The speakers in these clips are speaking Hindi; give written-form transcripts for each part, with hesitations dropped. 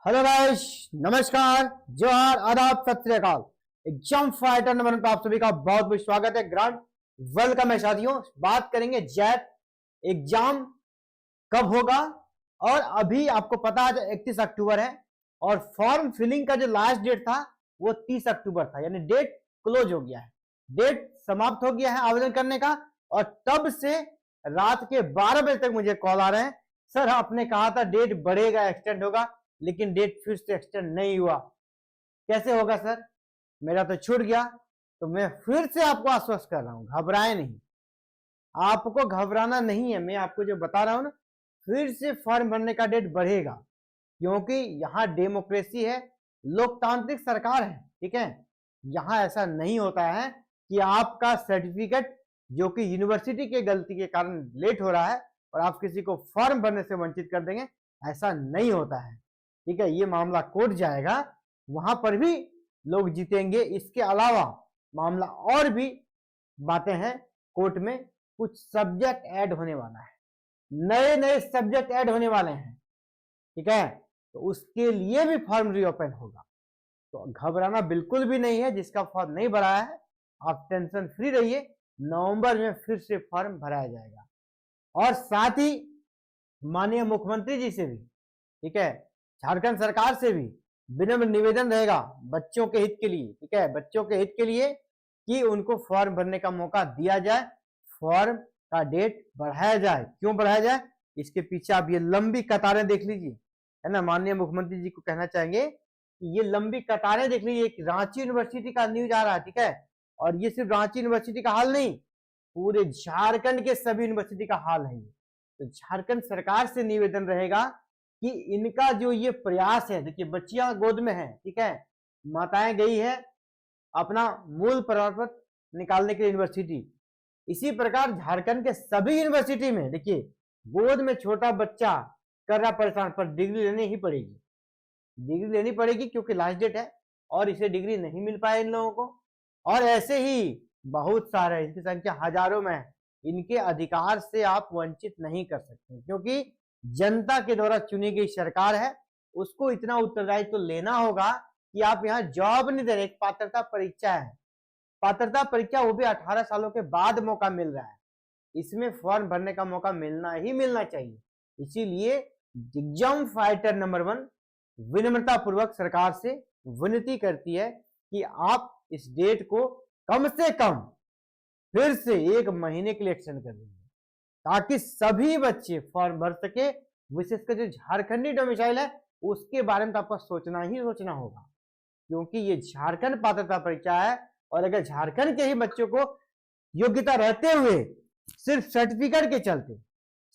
हेलो गाइस, नमस्कार, जोहार, आदाब, सत श्री अकाल। एग्जाम फाइटर नंबर 1 पर आप सभी का बहुत बहुत स्वागत है। ग्रांड वेलकम है साथियों। बात करेंगे जेट एग्जाम कब होगा। और अभी आपको पता है 31 अक्टूबर है और फॉर्म फिलिंग का जो लास्ट डेट था वो 30 अक्टूबर था, यानी डेट क्लोज हो गया है, डेट समाप्त हो गया है आवेदन करने का। और तब से रात के 12 बजे तक मुझे कॉल आ रहे हैं, सर आपने कहा था डेट बढ़ेगा, एक्सटेंड होगा, लेकिन डेट फिर से एक्सटेंड नहीं हुआ, कैसे होगा सर, मेरा तो छूट गया। तो मैं फिर से आपको आश्वस्त कर रहा हूं, घबराए नहीं, आपको घबराना नहीं है। मैं आपको जो बता रहा हूं ना, फिर से फॉर्म भरने का डेट बढ़ेगा, क्योंकि यहाँ डेमोक्रेसी है, लोकतांत्रिक सरकार है, ठीक है। यहाँ ऐसा नहीं होता है कि आपका सर्टिफिकेट जो कि यूनिवर्सिटी के गलती के कारण लेट हो रहा है और आप किसी को फॉर्म भरने से वंचित कर देंगे, ऐसा नहीं होता है, ठीक है। ये मामला कोर्ट जाएगा, वहां पर भी लोग जीतेंगे। इसके अलावा मामला और भी बातें हैं कोर्ट में, कुछ सब्जेक्ट ऐड होने वाला है, नए नए सब्जेक्ट ऐड होने वाले हैं, ठीक है। तो उसके लिए भी फॉर्म रीओपन होगा, तो घबराना बिल्कुल भी नहीं है। जिसका फॉर्म नहीं भरा है आप टेंशन फ्री रहिए, नवंबर में फिर से फॉर्म भराया जाएगा। और साथ ही माननीय मुख्यमंत्री जी से भी, ठीक है, झारखंड सरकार से भी विनम्र निवेदन रहेगा बच्चों के हित के लिए, ठीक है, बच्चों के हित के लिए कि उनको फॉर्म भरने का मौका दिया जाए, फॉर्म का डेट बढ़ाया जाए। क्यों बढ़ाया जाए, इसके पीछे आप ये लंबी कतारें देख लीजिए, है ना। माननीय मुख्यमंत्री जी को कहना चाहेंगे कि ये लंबी कतारें देख लीजिए। एक रांची यूनिवर्सिटी का न्यूज आ रहा है, ठीक है, और ये सिर्फ रांची यूनिवर्सिटी का हाल नहीं, पूरे झारखंड के सभी यूनिवर्सिटी का हाल है। तो झारखंड सरकार से निवेदन रहेगा कि इनका जो ये प्रयास है, देखिए बच्चियां गोद में है, ठीक है, माताएं गई है अपना मूल प्रमाण पत्र निकालने के लिए यूनिवर्सिटी, इसी प्रकार झारखंड के सभी यूनिवर्सिटी में देखिए गोद में छोटा बच्चा कर रहा परेशान, पर डिग्री लेनी ही पड़ेगी, डिग्री लेनी पड़ेगी क्योंकि लास्ट डेट है और इसे डिग्री नहीं मिल पाए इन लोगों को। और ऐसे ही बहुत सारे, इनकी संख्या हजारों में है, इनके अधिकार से आप वंचित नहीं कर सकते, क्योंकि जनता के द्वारा चुनी गई सरकार है, उसको इतना उत्तरदायित्व तो लेना होगा कि आप यहाँ जॉब नहीं दे रहे, एक पात्रता परीक्षा है, पात्रता परीक्षा वो भी 18 सालों के बाद मौका मिल रहा है, इसमें फॉर्म भरने का मौका मिलना ही मिलना चाहिए। इसीलिए एग्जाम फाइटर नंबर 1 विनम्रता पूर्वक सरकार से विनती करती है कि आप इस डेट को कम से कम फिर से 1 महीने के लिए एक्सटेंड कर दीजिए, ताकि सभी बच्चे फॉर्म भर सके। विशेषकर जो झारखंडी डोमिसाइल है उसके बारे में तो आपको सोचना ही सोचना होगा, क्योंकि ये झारखंड पात्रता परीक्षा है। और अगर झारखंड के ही बच्चों को योग्यता रहते हुए सिर्फ सर्टिफिकेट के चलते,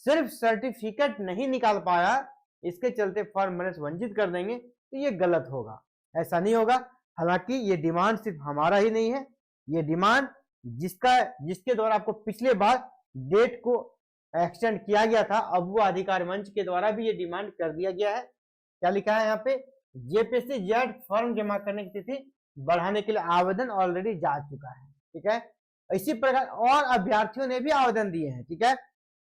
सिर्फ सर्टिफिकेट नहीं निकाल पाया, इसके चलते फॉर्म भरने से वंचित कर देंगे, तो ये गलत होगा, ऐसा नहीं होगा। हालांकि ये डिमांड सिर्फ हमारा ही नहीं है, ये डिमांड जिसके द्वारा आपको पिछले बार डेट को एक्सटेंड किया गया था, अबुआ अधिकार मंच के द्वारा भी ये डिमांड कर दिया गया है। क्या लिखा है यहाँ पे, जेपीएससी जेट फॉर्म जमा करने की तिथि बढ़ाने के लिए आवेदन ऑलरेडी जा चुका है, ठीक है। इसी प्रकार और अभ्यर्थियों ने भी आवेदन दिए हैं, ठीक है।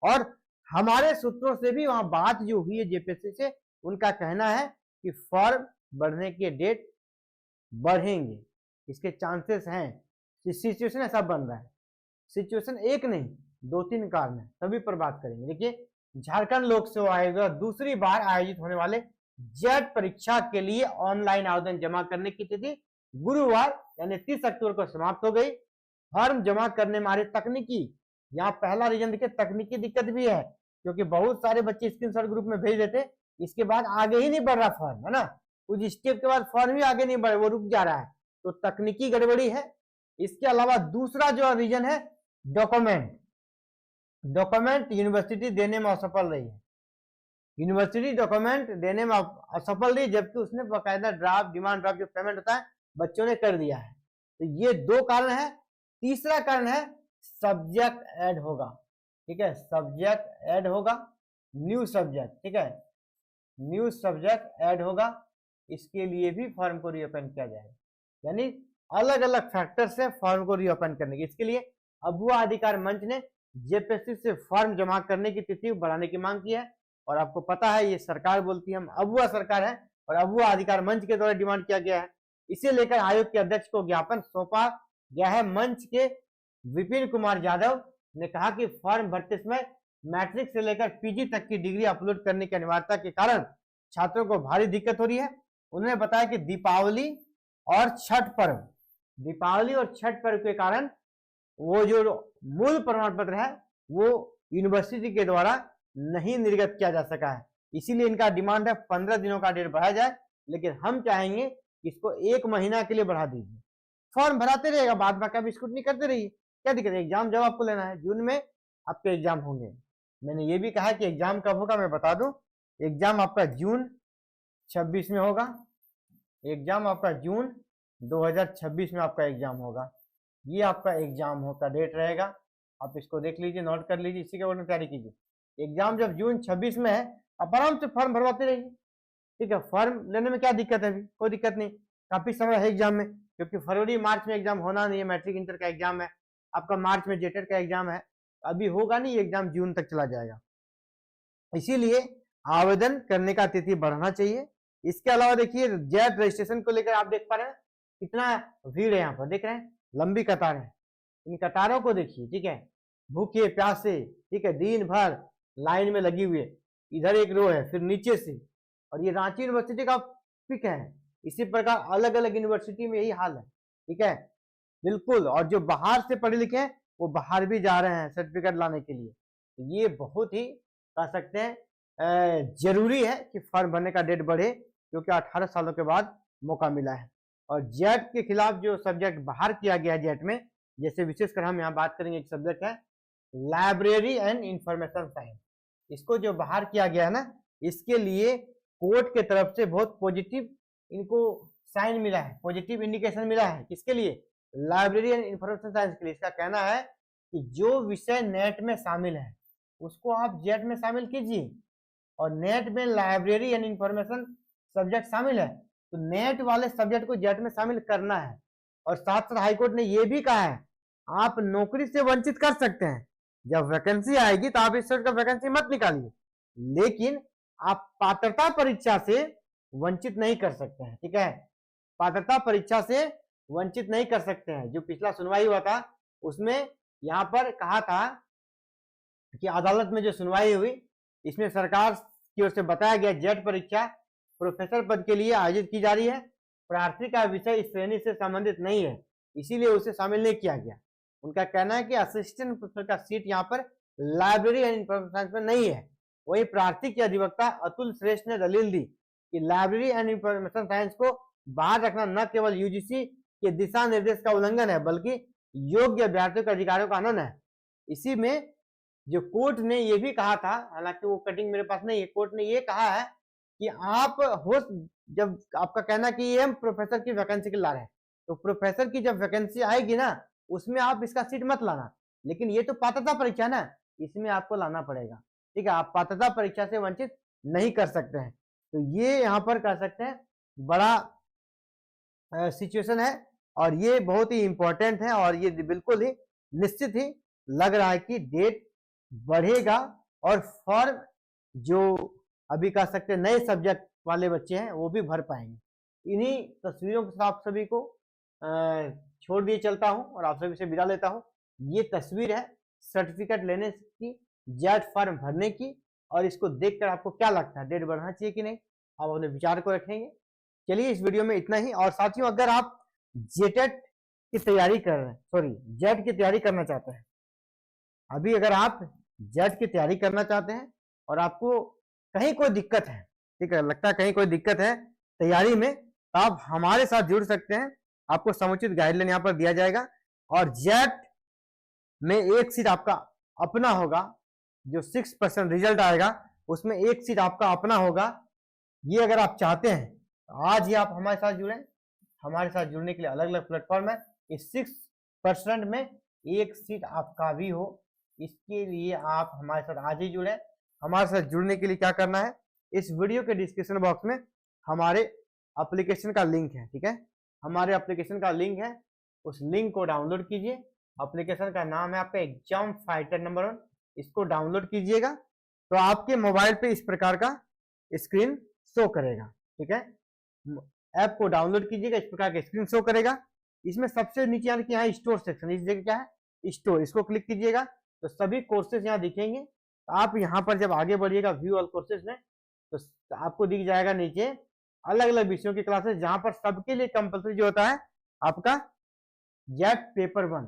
और हमारे सूत्रों से भी वहां बात जो हुई है जेपीएससी से, उनका कहना है कि फॉर्म बढ़ने के डेट बढ़ेंगे, इसके चांसेस हैं। सिचुएशन ऐसा बन रहा है, सिचुएशन एक नहीं 2-3 कारण है, सभी पर बात करेंगे। देखिए झारखंड लोक सेवा आयोग द्वारा दूसरी बार आयोजित होने वाले जेट परीक्षा के लिए ऑनलाइन आवेदन जमा करने की तिथि गुरुवार यानी 30 अक्टूबर को समाप्त हो गई। फॉर्म जमा करने में आ रही तकनीकी, यहाँ पहला रीजन देखिए तकनीकी दिक्कत भी है, क्योंकि बहुत सारे बच्चे स्क्रीनशॉट ग्रुप में भेज देते, इसके बाद आगे ही नहीं बढ़ रहा फॉर्म, है ना, कुछ स्टेप के बाद फॉर्म भी आगे नहीं बढ़, वो रुक जा रहा है, तो तकनीकी गड़बड़ी है। इसके अलावा दूसरा जो रीजन है डॉक्यूमेंट यूनिवर्सिटी देने में असफल रही है, यूनिवर्सिटी डॉक्यूमेंट देने में असफल रही, जबकि उसने बाकायदा ड्राफ्ट, डिमांड ड्राफ्ट जो पेमेंट होता है बच्चों ने कर दिया है। तो ये 2 कारण है। तीसरा कारण है सब्जेक्ट ऐड होगा, ठीक है, सब्जेक्ट ऐड होगा, न्यू सब्जेक्ट, ठीक है, न्यू सब्जेक्ट ऐड होगा, इसके लिए भी फॉर्म को रीओपन किया जाएगा, यानी अलग अलग फैक्टर से फॉर्म को रीओपन करने की। इसके लिए अबुआ अधिकार मंच ने जेपीएससी से फॉर्म जमा करने की तिथि बढ़ाने की मांग की है। और आपको पता है ये सरकार बोलती है हम अबुआ सरकार है, और अबुआ अधिकार मंच के द्वारा डिमांड किया गया है। इसे लेकर आयोग के अध्यक्ष को ज्ञापन सौंपा गया है। मंच के विपिन कुमार यादव ने कहा कि फॉर्म भरते समय मैट्रिक से लेकर पीजी तक की डिग्री अपलोड करने की अनिवार्यता के कारण छात्रों को भारी दिक्कत हो रही है। उन्होंने बताया कि दीपावली और छठ पर्व के कारण वो जो मूल प्रमाण पत्र है वो यूनिवर्सिटी के द्वारा नहीं निर्गत किया जा सका है। इसीलिए इनका डिमांड है 15 दिनों का डेट बढ़ाया जाए, लेकिन हम चाहेंगे कि इसको 1 महीना के लिए बढ़ा दीजिए। फॉर्म भराते रहेगा, बाद में कभी स्क्रूटनी करते रहिए, क्या दिक्कत है। एग्जाम जब आपको लेना है, जून में आपके एग्जाम होंगे। मैंने ये भी कहा कि एग्जाम कब होगा मैं बता दूं, एग्जाम आपका जून 26 में होगा। एग्जाम आपका जून 2026 में आपका एग्जाम होगा। ये आपका एग्जाम का डेट रहेगा, आप इसको देख लीजिए, नोट कर लीजिए, इसी के बारे में तैयारी कीजिए। एग्जाम जब जून 26 में है, आप आराम से फॉर्म भरवाते रहिए, ठीक है। फॉर्म लेने में क्या दिक्कत है, अभी कोई दिक्कत नहीं, काफी समय है एग्जाम में, क्योंकि फरवरी मार्च में एग्जाम होना नहीं है। मैट्रिक इंटर का एग्जाम है आपका, मार्च में जेटेड का एग्जाम है, अभी होगा नहीं, एग्जाम जून तक चला जाएगा। इसीलिए आवेदन करने का तिथि बढ़ाना चाहिए। इसके अलावा देखिए जेट रजिस्ट्रेशन को लेकर आप देख पा रहे हैं कितना भीड़ है, यहाँ पर देख रहे हैं लंबी कतार है। इन कतारों को देखिए, ठीक है, भूखे प्यासे, ठीक है, दिन भर लाइन में लगी हुई है। इधर एक रो है, फिर नीचे से, और ये रांची यूनिवर्सिटी का पिक है। इसी प्रकार अलग अलग यूनिवर्सिटी में यही हाल है, ठीक है, बिल्कुल। और जो बाहर से पढ़े लिखे हैं वो बाहर भी जा रहे हैं सर्टिफिकेट लाने के लिए। ये बहुत ही कह सकते हैं जरूरी है कि फॉर्म भरने का डेट बढ़े, क्योंकि 18 सालों के बाद मौका मिला है। और जेट के खिलाफ जो सब्जेक्ट बाहर किया गया है जेट में, जैसे विशेषकर हम यहाँ बात करेंगे, एक सब्जेक्ट है लाइब्रेरी एंड इंफॉर्मेशन साइंस। इसको जो बाहर किया गया है ना, इसके लिए कोर्ट के तरफ से बहुत पॉजिटिव इनको साइन मिला है, पॉजिटिव इंडिकेशन मिला है। किसके लिए? लाइब्रेरी एंड इंफॉर्मेशन साइंस के लिए। इसका कहना है कि जो विषय नेट में शामिल है उसको आप जेट में शामिल कीजिए, और नेट में लाइब्रेरी एंड इंफॉर्मेशन सब्जेक्ट शामिल है तो नेट वाले सब्जेक्ट को जेट में शामिल करना है। और साथ साथ हाईकोर्ट ने यह भी कहा है आप नौकरी से वंचित कर सकते हैं, जब वैकेंसी आएगी तो आप इस तरह का वैकेंसी मत निकालिए, लेकिन आप पात्रता परीक्षा से वंचित नहीं कर सकते हैं, ठीक है। पात्रता परीक्षा से वंचित नहीं कर सकते हैं। जो पिछला सुनवाई हुआ था उसमें यहां पर कहा था कि अदालत में जो सुनवाई हुई इसमें सरकार की ओर से बताया गया जेट परीक्षा प्रोफेसर पद के लिए आयोजित की जा रही है, प्रार्थी का विषय इस श्रेणी से संबंधित नहीं है, इसीलिए उसे शामिल नहीं किया गया। उनका कहना है कि असिस्टेंट प्रोफेसर का सीट यहाँ पर लाइब्रेरी एंड इंफॉर्मेशन साइंस में नहीं है। वही प्रार्थी के अधिवक्ता अतुल श्रेष्ठ ने दलील दी कि लाइब्रेरी एंड इंफॉर्मेशन साइंस को बाहर रखना न केवल यूजीसी के दिशा निर्देश का उल्लंघन है, बल्कि योग्य अभ्यर्थियों के अधिकारों का हनन है। इसी में जो कोर्ट ने ये भी कहा था, हालांकि वो कटिंग मेरे पास नहीं है, कोर्ट ने ये कहा है कि आप हो, जब आपका कहना कि ये हम प्रोफेसर की वैकेंसी के ला रहे हैं, तो प्रोफेसर की जब वैकेंसी आएगी ना उसमें आप इसका सीट मत लाना, लेकिन ये तो पात्रता परीक्षा ना, इसमें आपको लाना पड़ेगा, ठीक है। आप पात्रता परीक्षा से वंचित नहीं कर सकते हैं। तो ये यहाँ पर कह सकते हैं बड़ा सिचुएशन है, और ये बहुत ही इंपॉर्टेंट है, और ये बिल्कुल ही निश्चित ही लग रहा है कि डेट बढ़ेगा और फॉर्म जो अभी कह सकते हैं नए सब्जेक्ट वाले बच्चे हैं वो भी भर पाएंगे। इन्हीं तस्वीरों के साथ आप सभी को छोड़ दिए चलता हूं और आप सभी से विदा लेता हूं। ये तस्वीर है सर्टिफिकेट लेने की, जेट फॉर्म भरने की, और इसको देखकर आपको क्या लगता है डेट बढ़ना चाहिए कि नहीं, आप अपने विचार को रखेंगे। चलिए इस वीडियो में इतना ही। और साथियों अगर आप जेटेट की तैयारी कर रहे हैं, सॉरी जेट की तैयारी करना चाहते हैं, अभी अगर आप जेट की तैयारी करना चाहते हैं और आपको कहीं कोई दिक्कत है, ठीक है, लगता है कहीं कोई दिक्कत है तैयारी में, तो आप हमारे साथ जुड़ सकते हैं। आपको समुचित गाइडलाइन यहाँ पर दिया जाएगा, और जेट में एक सीट आपका अपना होगा, जो 6% रिजल्ट आएगा उसमें एक सीट आपका अपना होगा। ये अगर आप चाहते हैं तो आज ही आप हमारे साथ जुड़ें। हमारे साथ जुड़ने के लिए अलग अलग प्लेटफॉर्म है, इस 6% में एक सीट आपका भी हो, इसके लिए आप हमारे साथ आज ही जुड़े। हमारे साथ जुड़ने के लिए क्या करना है, इस वीडियो के डिस्क्रिप्शन बॉक्स में हमारे एप्लीकेशन का लिंक है, ठीक है, हमारे एप्लीकेशन का लिंक है, उस लिंक को डाउनलोड कीजिए। एप्लीकेशन का नाम है आपका एग्जाम फाइटर नंबर 1, इसको डाउनलोड कीजिएगा तो आपके मोबाइल पे इस प्रकार का स्क्रीन शो करेगा, ठीक है। ऐप को डाउनलोड कीजिएगा। इस प्रकार का स्क्रीन शो करेगा। इसमें सबसे नीचे यानी कि यहाँ स्टोर सेक्शन, इस जगह क्या है स्टोर, इसको क्लिक कीजिएगा तो सभी कोर्सेज यहाँ दिखेंगे। तो आप यहाँ पर जब आगे बढ़िएगा व्यू ऑल कोर्सेज में तो आपको दिख जाएगा नीचे अलग अलग विषयों की क्लासेस, जहां पर सबके लिए कंपलसरी जो होता है आपका जेट पेपर 1।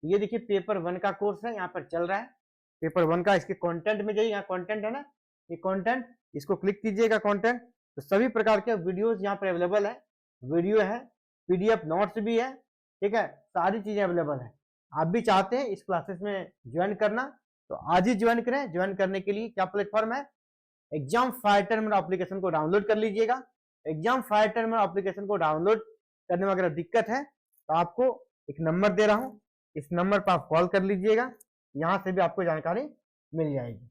ये देखिए पेपर 1 का कोर्स है, यहाँ पर चल रहा है पेपर 1 का। इसके कंटेंट में जाइए, यहाँ कंटेंट है ना, ये कंटेंट, इसको क्लिक कीजिएगा कंटेंट, तो सभी प्रकार के वीडियोस यहाँ पर अवेलेबल है। वीडियो है, पीडीएफ नोट्स भी है, ठीक है, सारी चीजें अवेलेबल है। आप भी चाहते हैं इस क्लासेस में ज्वाइन करना तो आज ही ज्वाइन करें। ज्वाइन करने के लिए क्या प्लेटफॉर्म है, एग्जाम फाइटर मेरा एप्लीकेशन को डाउनलोड कर लीजिएगा। एग्जाम फाइटर मेरा एप्लीकेशन को डाउनलोड करने में अगर दिक्कत है तो आपको एक नंबर दे रहा हूं, इस नंबर पर आप कॉल कर लीजिएगा, यहां से भी आपको जानकारी मिल जाएगी।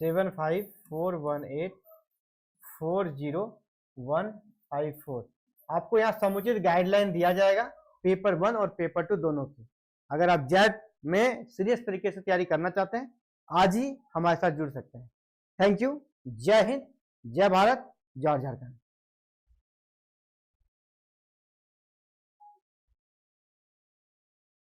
7541840154। आपको यहाँ समुचित गाइडलाइन दिया जाएगा पेपर 1 और पेपर 2 दोनों की। अगर आप जेट में सीरियस तरीके से तैयारी करना चाहते हैं आज ही हमारे साथ जुड़ सकते हैं। Thank you. जय हिंद, जय भारत, जय झारखंड।